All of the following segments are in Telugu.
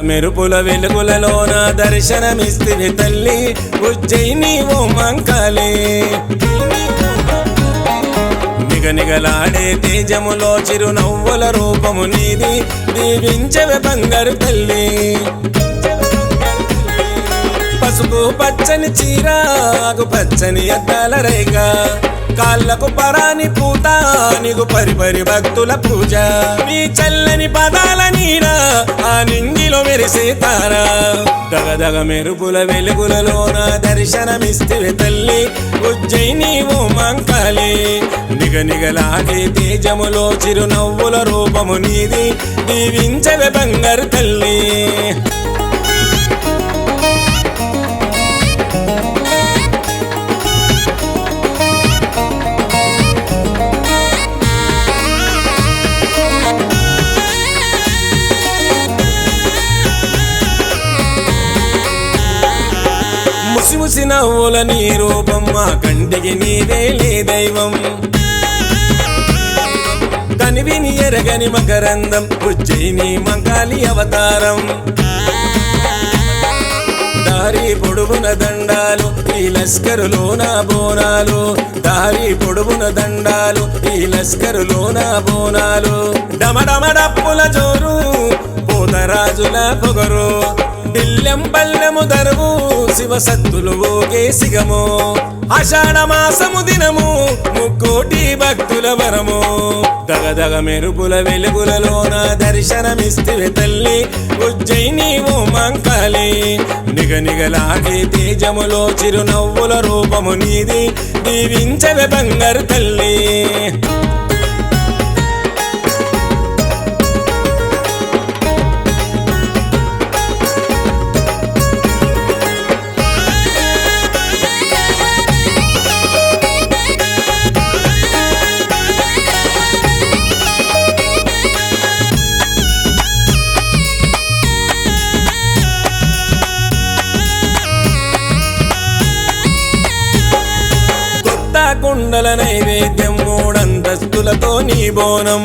మెరుపుల వెలుగులలోన దర్శనమిస్తివి తల్లి ఉజ్జయిని ఓ మంకాళి నిగనిగలాడే తేజములో చిరునవ్వుల రూపము నీది దీవించవే బంగారు తల్లి పసుపు పచ్చని చీర ఆకు పచ్చని అద్దాల రేఖ కాళ్ళకు పరాని పూత నీకు పరిపరి భక్తుల పూజ నీ చల్లని పదాల నీడ ఆ నింగిలో మెరిసే తారా దగదగ మెరుపుల వెలుగులలోన దర్శనమిస్తివి తల్లి ఉజ్జయిని ఓ మంకాళి నిగనిగలాడే తేజములో చిరునవ్వుల రూపము నీది దీవించవే బంగారు తల్లి ముసి నవ్వుల నీ రూపం మా కంటికి నీవేలే దైవం కనివిని ఎరగని మకరందం ఉజ్జయిని మంకాళి అవతారం దారి పొడుగున దండాలు ఈ లస్కరులోన బోనాలు దారి పొడుగున దండాలు ఈ లస్కరులోన బోనాలు డమడమడప్పుల జోరు పోతరాజుల పొగరు దిల్లెం పల్లెము దరువు శివ సత్తులు ఓగే సిగము ఆషాఢ మాసము దినము ముక్కోటి భక్తుల వరము దగదగ మెరుపుల వెలుగులలోన దర్శనమిస్తివి తల్లి ఉజ్జయిని ఓ మంకాళి నిగనిగలాగే తేజములో చిరునవ్వుల రూపము నీది దీవించవే బంగారు తల్లి కుండల నైవేద్యం మూడంతస్తులతో నీ బోనం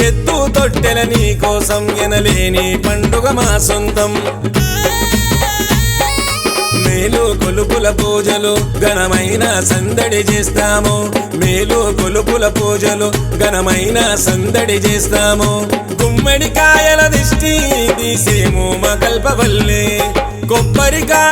ఎత్తు తొట్టెల నీ కోసం ఎనలేని పండుగ మా సొంతం మేలు కొలుపుల పూజలు ఘనమైన సందడి చేస్తాము మేలు కొలుపుల పూజలు ఘనమైన సందడి చేస్తాము గుమ్మడికాయల దిష్టి తీసేము మా కల్పవల్లి కొబ్బరికాయ